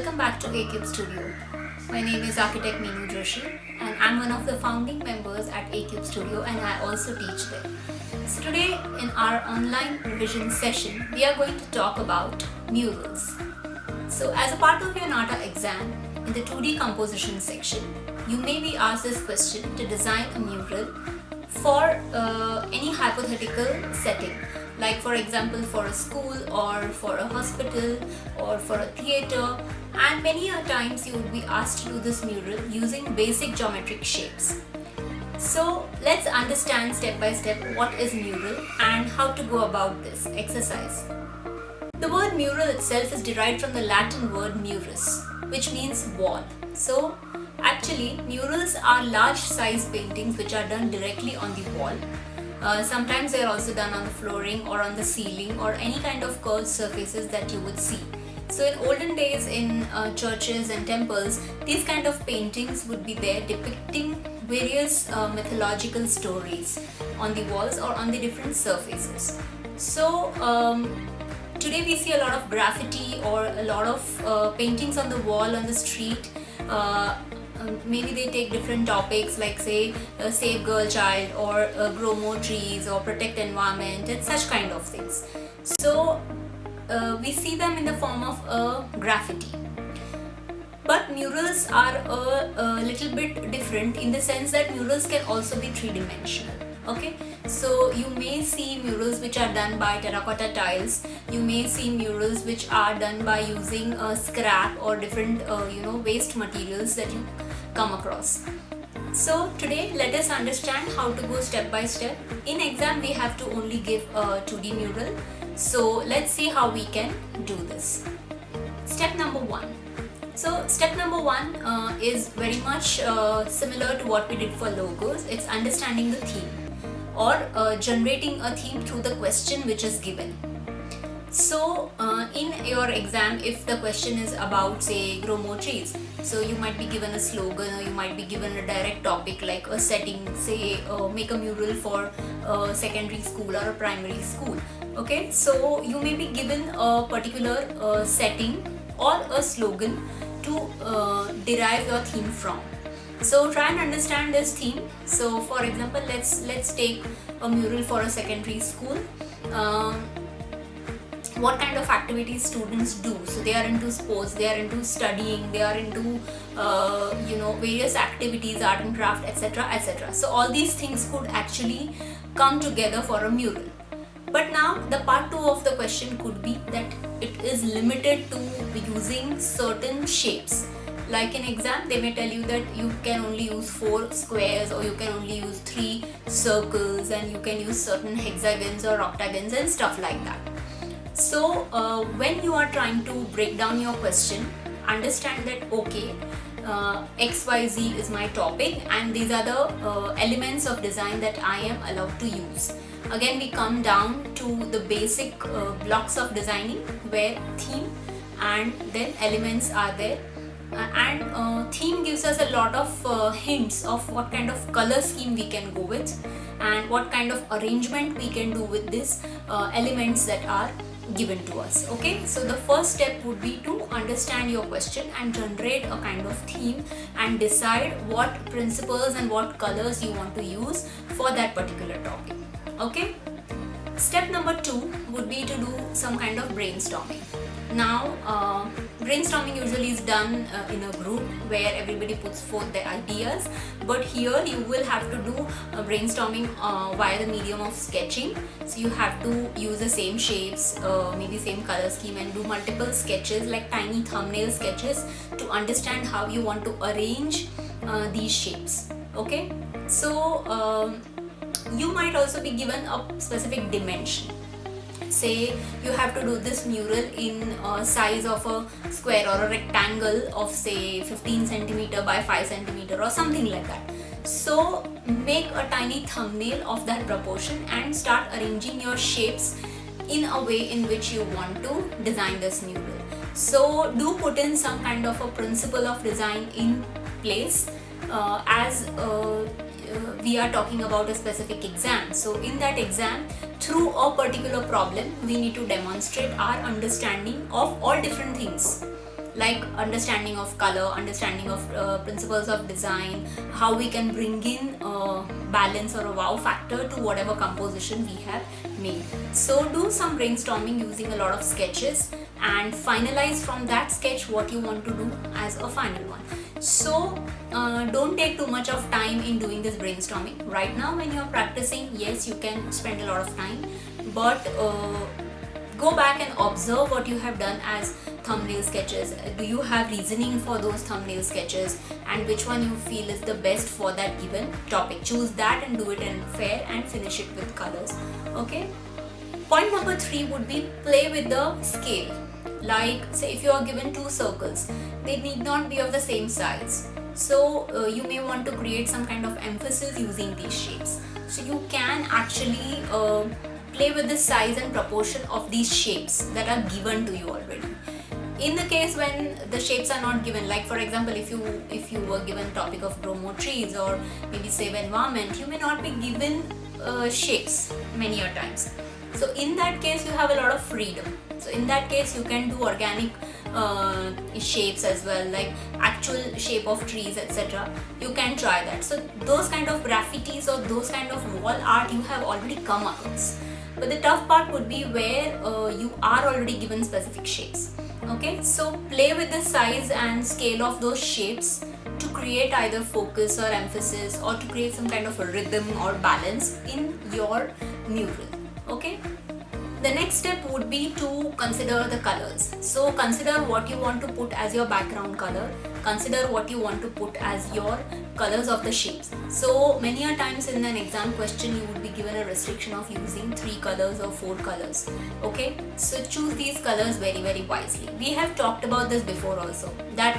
Welcome back to ACube Studio. My name is Architect Meenu Joshi and I'm one of the founding members at ACube Studio and I also teach there. So today in our online revision session, we are going to talk about murals. So as a part of your NATA exam, in the 2D composition section, you may be asked this question to design a mural for any hypothetical setting, like for example for a school or for a hospital or for a theatre, and many a times you would be asked to do this mural using basic geometric shapes. So let's understand step by step what is mural and how to go about this exercise. The word mural itself is derived from the Latin word murus, which means wall. So actually murals are large size paintings which are done directly on the wall. Sometimes they are also done on the flooring or on the ceiling or any kind of curved surfaces that you would see. So in olden days in churches and temples, these kind of paintings would be there depicting various mythological stories on the walls or on the different surfaces. So today we see a lot of graffiti or a lot of paintings on the wall on the street. Maybe they take different topics like say save girl child or grow more trees or protect environment and such kind of things. So we see them in the form of graffiti. But murals are a little bit different in the sense that murals can also be three-dimensional. Okay, so you may see murals which are done by terracotta tiles. You may see murals which are done by using scrap or different waste materials that you come across. So today let us understand how to go step by step. In exam we have to only give a 2D mural. So let's see how we can do this. Step number 1. So step number 1 is very much similar to what we did for logos. It's understanding the theme or generating a theme through the question which is given. So in your exam, if the question is about say grow more trees, so you might be given a slogan or you might be given a direct topic like a setting, say make a mural for a secondary school or a primary school. Okay, so you may be given a particular setting or a slogan to derive your theme from. So try and understand this theme. So for example, let's take a mural for a secondary school. What kind of activities students do? So they are into sports, they are into studying, they are into various activities, art and craft, etc., etc. So all these things could actually come together for a mural. But now the part 2 of the question could be that it is limited to using certain shapes. Like in exam, they may tell you that you can only use 4 squares or you can only use 3 circles and you can use certain hexagons or octagons and stuff like that. So when you are trying to break down your question, understand that okay, XYZ is my topic and these are the elements of design that I am allowed to use. Again, we come down to the basic blocks of designing where theme and then elements are there. And theme gives us a lot of hints of what kind of color scheme we can go with and what kind of arrangement we can do with these elements that are given to us. Okay, so the first step would be to understand your question and generate a kind of theme and decide what principles and what colors you want to use for that particular topic. Okay, step number 2 would be to do some kind of brainstorming. Now brainstorming usually is done in a group where everybody puts forth their ideas, but here you will have to do brainstorming via the medium of sketching. So you have to use the same shapes, maybe same color scheme, and do multiple sketches like tiny thumbnail sketches to understand how you want to arrange these shapes. Okay, so you might also be given a specific dimension. Say you have to do this mural in size of a square or a rectangle of say 15 centimeter by 5 centimeter or something like that. So make a tiny thumbnail of that proportion and start arranging your shapes in a way in which you want to design this mural. So do put in some kind of a principle of design in place as we are talking about a specific exam. So in that exam, through a particular problem, we need to demonstrate our understanding of all different things. like understanding of color, understanding of principles of design, how we can bring in balance or a wow factor to whatever composition we have made. So do some brainstorming using a lot of sketches and finalize from that sketch what you want to do as a final one. So don't take too much of time in doing this brainstorming. Right now when you're practicing, yes, you can spend a lot of time, but go back and observe what you have done as thumbnail sketches. Do you have reasoning for those thumbnail sketches, and which one you feel is the best for that given topic? Choose that and do it in fair and finish it with colors. Okay. Point number 3 would be play with the scale. Like say if you are given 2 circles, they need not be of the same size. So you may want to create some kind of emphasis using these shapes. So you can actually play with the size and proportion of these shapes that are given to you already. In the case when the shapes are not given, like for example if you were given topic of bromo trees or maybe save environment, you may not be given shapes many a times. So in that case you have a lot of freedom. So in that case you can do organic shapes as well, like actual shape of trees, etc. You can try that. So those kind of graffitis or those kind of wall art you have already come across. But the tough part would be where you are already given specific shapes. Okay, so play with the size and scale of those shapes to create either focus or emphasis, or to create some kind of a rhythm or balance in your mural. Okay. The next step would be to consider the colors. So consider what you want to put as your background color. Consider what you want to put as your colors of the shapes. So many a times in an exam question you would be given a restriction of using 3 colors or 4 colors. Okay, so choose these colors very wisely. We have talked about this before also, that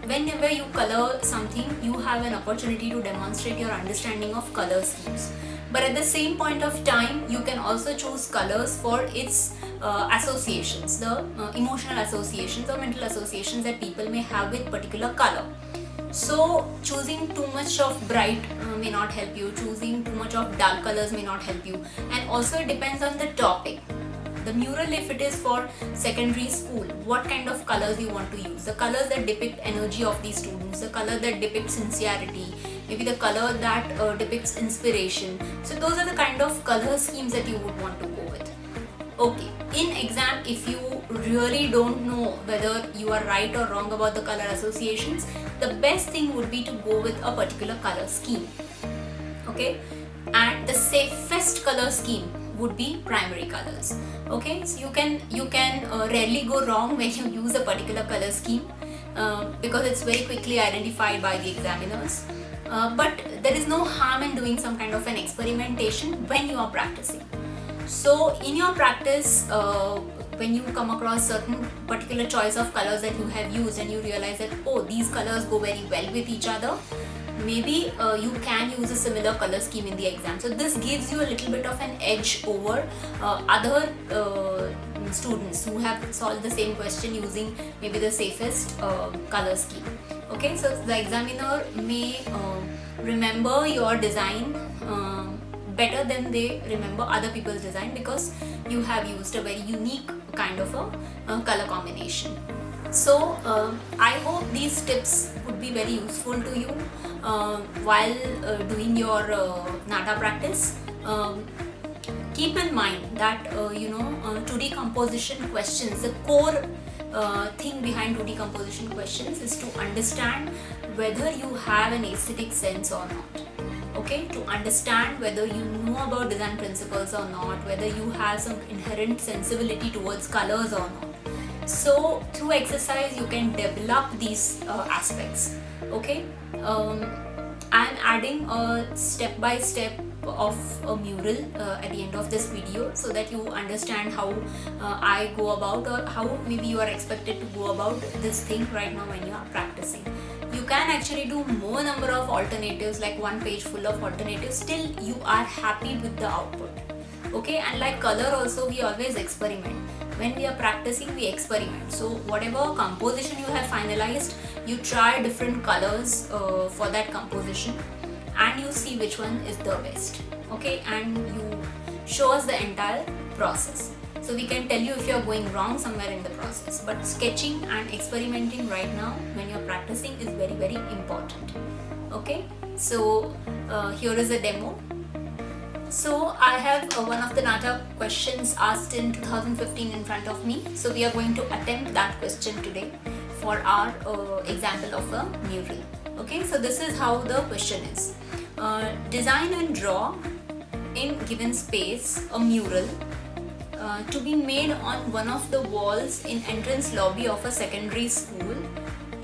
whenever you color something, you have an opportunity to demonstrate your understanding of color schemes. But at the same point of time, you can also choose colors for its associations, the emotional associations or mental associations that people may have with particular color. So choosing too much of bright may not help you, choosing too much of dull colors may not help you, and also it depends on the topic. The mural, if it is for secondary school, what kind of colors you want to use, the colors that depict energy of the students, the color that depicts sincerity, maybe the color that depicts inspiration. So those are the kind of color schemes that you would want to go with. Okay, in exam, if you really don't know whether you are right or wrong about the color associations, the best thing would be to go with a particular color scheme. Okay, and the safest color scheme would be primary colors. Okay, so you can rarely go wrong when you use a particular color scheme because it's very quickly identified by the examiners. But there is no harm in doing some kind of an experimentation when you are practicing. So in your practice, when you come across certain particular choice of colors that you have used and you realize that, oh, these colors go very well with each other, maybe you can use a similar color scheme in the exam. So this gives you a little bit of an edge over other students who have solved the same question using maybe the safest color scheme. Okay, so the examiner may remember your design better than they remember other people's design because you have used a very unique kind of a color combination. So I hope these tips would be very useful to you while doing your NATA practice. Keep in mind that 2D composition questions, the core thing behind 2D composition questions is to understand whether you have an aesthetic sense or not. Okay, to understand whether you know about design principles or not, whether you have some inherent sensibility towards colors or not. So through exercise you can develop these aspects. Okay, I'm adding a step by step of a mural at the end of this video so that you understand how I go about, or how maybe you are expected to go about this thing right now when you are practicing. You can actually do more number of alternatives, like one page full of alternatives, till you are happy with the output. Okay, and like color also, we always experiment. When we are practicing, we experiment. So whatever composition you have finalized, you try different colors for that composition and you see which one is the best. Okay, and you show us the entire process. so we can tell you if you are going wrong somewhere in the process. But sketching and experimenting right now when you're practicing is very, very important. Okay, so here is a demo. So I have one of the NATA questions asked in 2015 in front of me. So we are going to attempt that question today for our example of a mural. Okay, so this is how the question is. Design and draw in given space a mural to be made on one of the walls in entrance lobby of a secondary school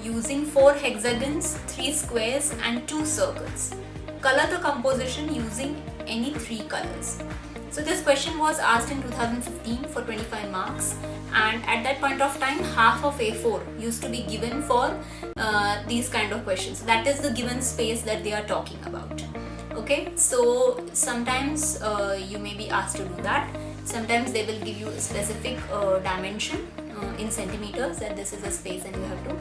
using 4 hexagons, 3 squares and 2 circles. Color the composition using any 3 colors. So this question was asked in 2015 for 25 marks, and at that point of time half of A4 used to be given for these kind of questions. That is the given space that they are talking about. Okay, so sometimes you may be asked to do that. Sometimes they will give you a specific dimension in centimeters, that this is a space and you have to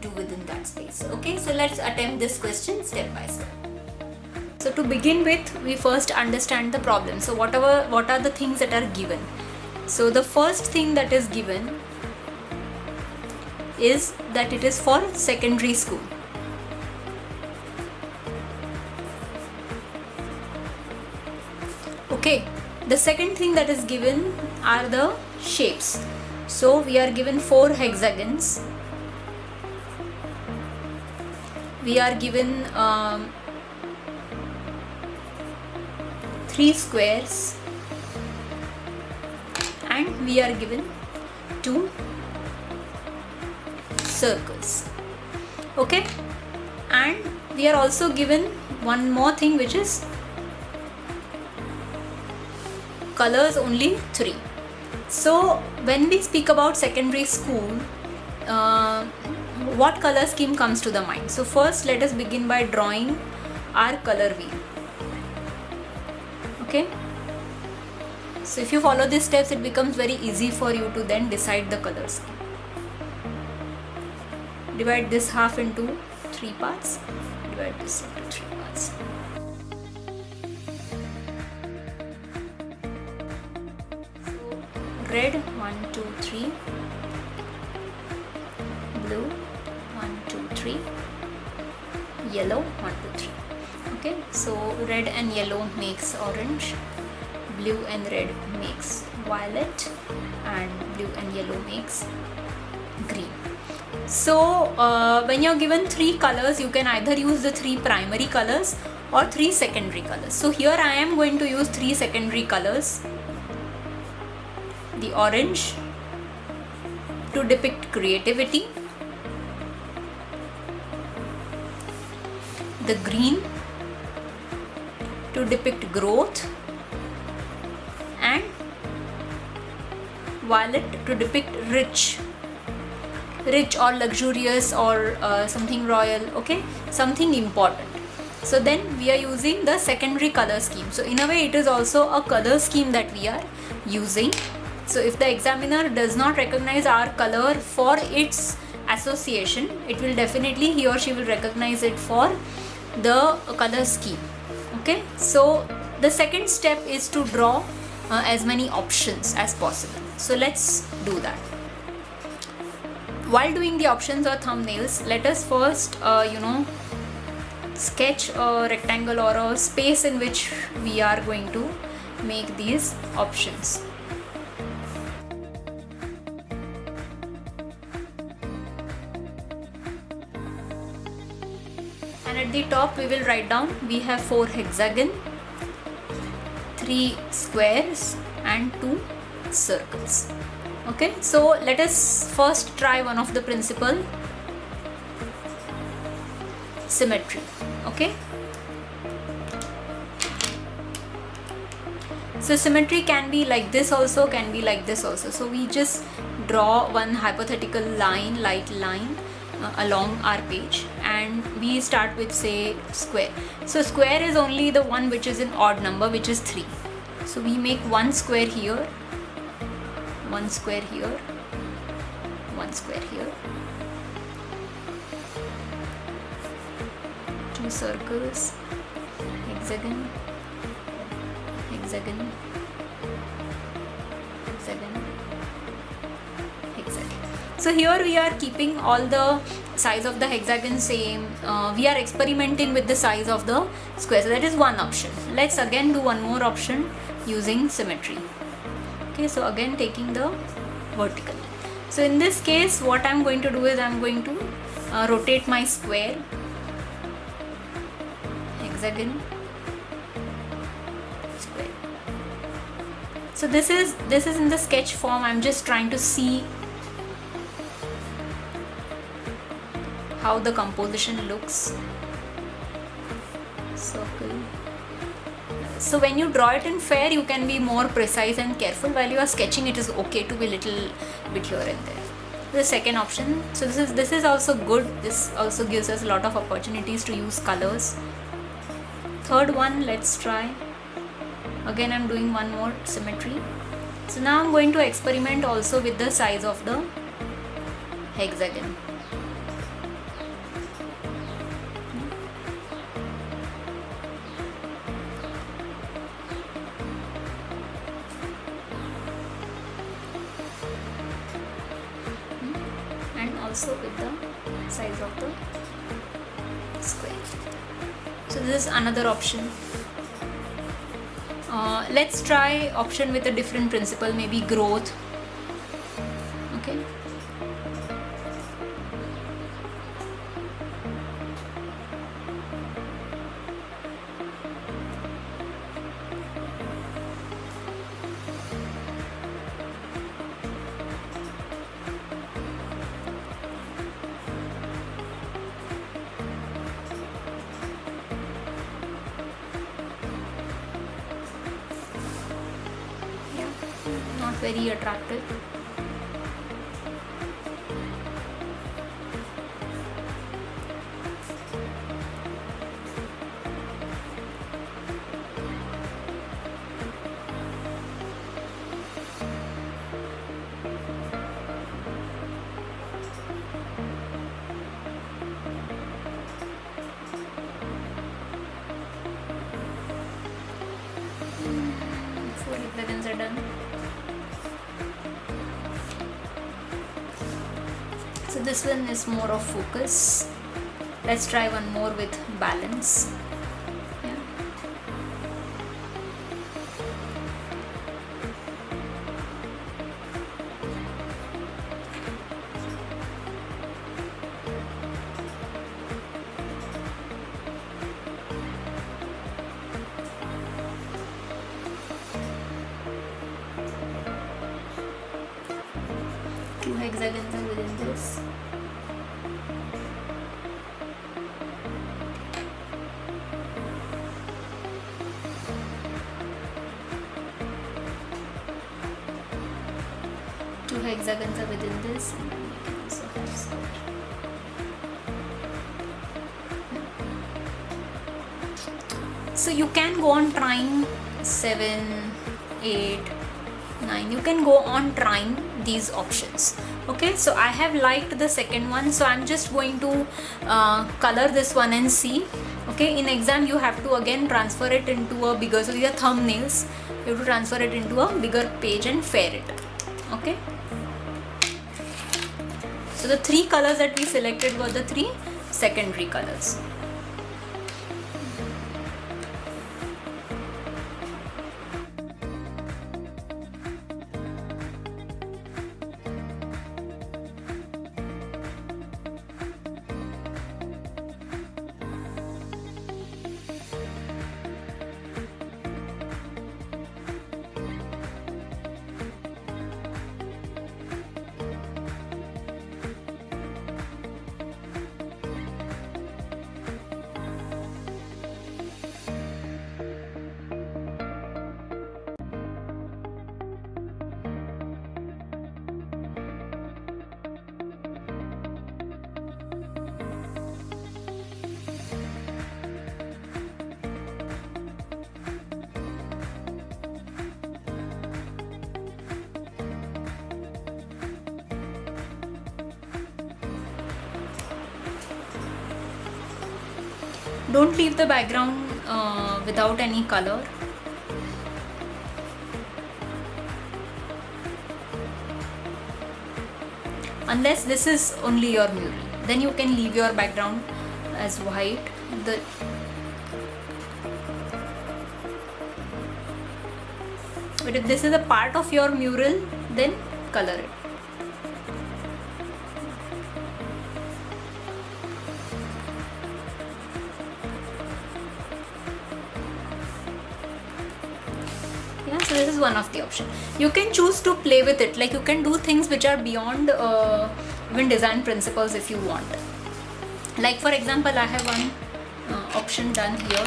do within that space. Okay, so let's attempt this question step by step. So to begin with, we first understand the problem. So what are the things that are given? So the first thing that is given is that it is for secondary school. Okay, the second thing that is given are the shapes. So we are given 4 hexagons. We are given 3 squares, and we are given 2 circles. Okay, and we are also given one more thing, which is colors only 3. So when we speak about secondary school, what color scheme comes to the mind? So first let us begin by drawing our color wheel. Okay, so if you follow these steps, it becomes very easy for you to then decide the color scheme. Divide this half into 3 parts. Divide this into 3 parts. So red 1, 2, 3. Blue 1, 2, 3. Yellow 1, 2, 3. Okay, so red and yellow makes orange, blue and red makes violet, and blue and yellow makes green. So when you're given 3 colors, you can either use the 3 primary colors or 3 secondary colors. So here I am going to use 3 secondary colors. The orange to depict creativity, the green to depict growth, and violet to depict rich or luxurious or something royal. Okay, something important. So then we are using the secondary color scheme. So in a way it is also a color scheme that we are using. So if the examiner does not recognize our color for its association, it will definitely, he or she will recognize it for the color scheme. Okay, so the second step is to draw as many options as possible. So let's do that. While doing the options or thumbnails, let us first sketch a rectangle or a space in which we are going to make these options. And at the top we will write down, we have 4 hexagon, 3 squares and 2 circles. Okay, so let us first try one of the principle, symmetry. Okay, so symmetry can be like this also, can be like this also. So we just draw one hypothetical line, light line along our page, and we start with, say, square. So square is only the one which is an odd number, which is 3. So we make 1 square here, 1 square here, 1 square here, 2 circles, hexagon, hexagon, hexagon, So here we are keeping all the size of the hexagon same. We are experimenting with the size of the square. So that is one option. Let's again do one more option using symmetry. Okay, so again taking the vertical. So in this case, what I'm going to do is I'm going to rotate my square, hexagon, square. So this is in the sketch form. I'm just trying to see how the composition looks. Circle. So when you draw it in fair, you can be more precise and careful. While you are sketching, it is okay to be little bit here and there. The second option. So this is also good. This also gives us a lot of opportunities to use colors. Third one, let's try. Again, I'm doing one more symmetry. So now I'm going to experiment also with the size of the hexagon. Also with the size of the square. So this is another option. Let's try option with a different principle, maybe growth. Okay. Not very attractive. Four hexagons are done. So this one is more of focus. Let's try one more with balance. Yeah. Two hexagons are within this. Two hexagons are within this, and then we can also have square. So you can go on trying 7, 8, 9. You can go on trying these options. Okay, so I have liked the second one, so I'm just going to color this one and see. Okay, in exam you have to again transfer it into a bigger, so these are thumbnails, you have to transfer it into a bigger page and fair it. Okay, so the three colors that we selected were the three secondary colors. Don't leave the background without any color. unless this is only your mural. Then you can leave your background as white. But if this is a part of your mural, then color it. Yeah, so this is one of the option. You can choose to play with it, like you can do things which are beyond even design principles if you want. Like for example, I have one option done here.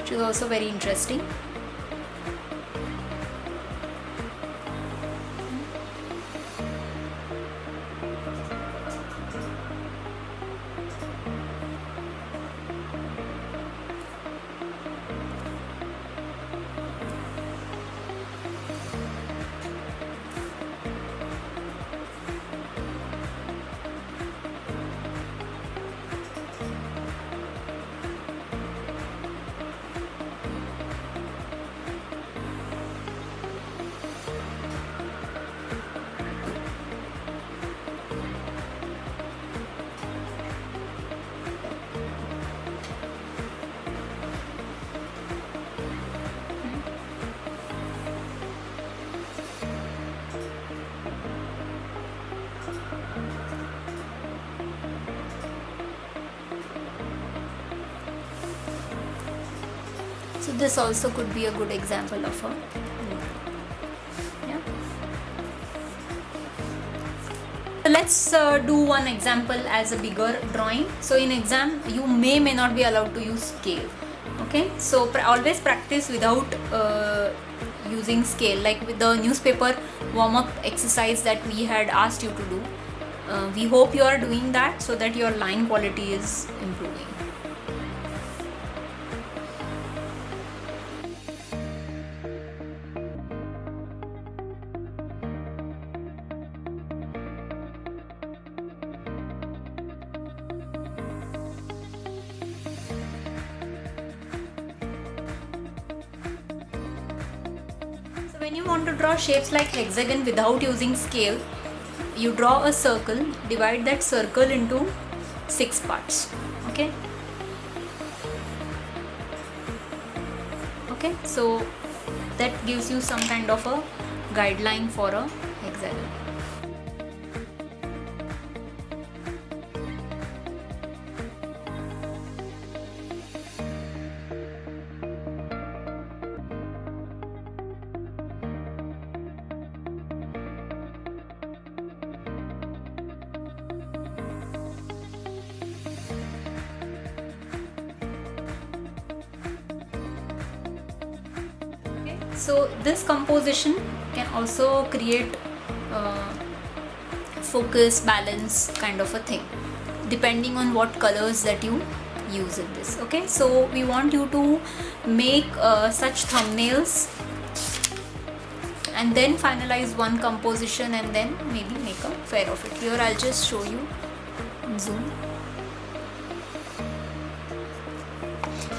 Which is also very interesting. So this also could be a good example of a mural. Yeah. So let's do one example as a bigger drawing. So in exam, you may not be allowed to use scale. Okay. So always practice without using scale, like with the newspaper warm-up exercise that we had asked you to do. We hope you are doing that so that your line quality is improving. When you want to draw shapes like hexagon without using scale, you draw a circle, divide that circle into 6 parts. Okay. Okay, so that gives you some kind of a guideline for a hexagon. So this composition can also create focus, balance kind of a thing, depending on what colors that you use in this. Okay, so we want you to make such thumbnails and then finalize one composition and then maybe make a fair of it. Here I'll just show you in zoom.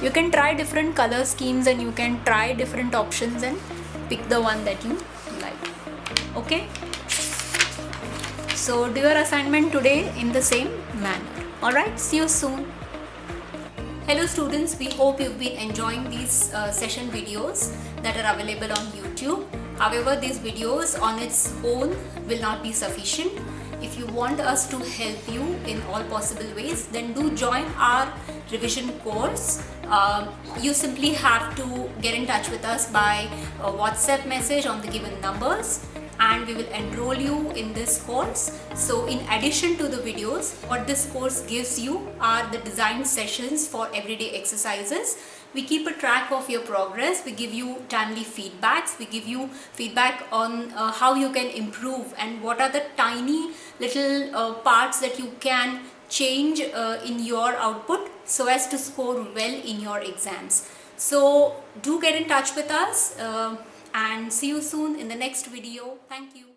You can try different color schemes and you can try different options and pick the one that you like. Okay, so do your assignment today in the same manner. Alright, see you soon. Hello students, we hope you've been enjoying these session videos that are available on YouTube. However, these videos on its own will not be sufficient. If you want us to help you in all possible ways, then do join our revision course. You simply have to get in touch with us by a WhatsApp message on the given numbers and we will enroll you in this course. So in addition to the videos, what this course gives you are the design sessions for everyday exercises. We keep a track of your progress, we give you timely feedbacks, we give you feedback on how you can improve and what are the tiny little parts that you can change in your output so as to score well in your exams. So do get in touch with us and see you soon in the next video. Thank you.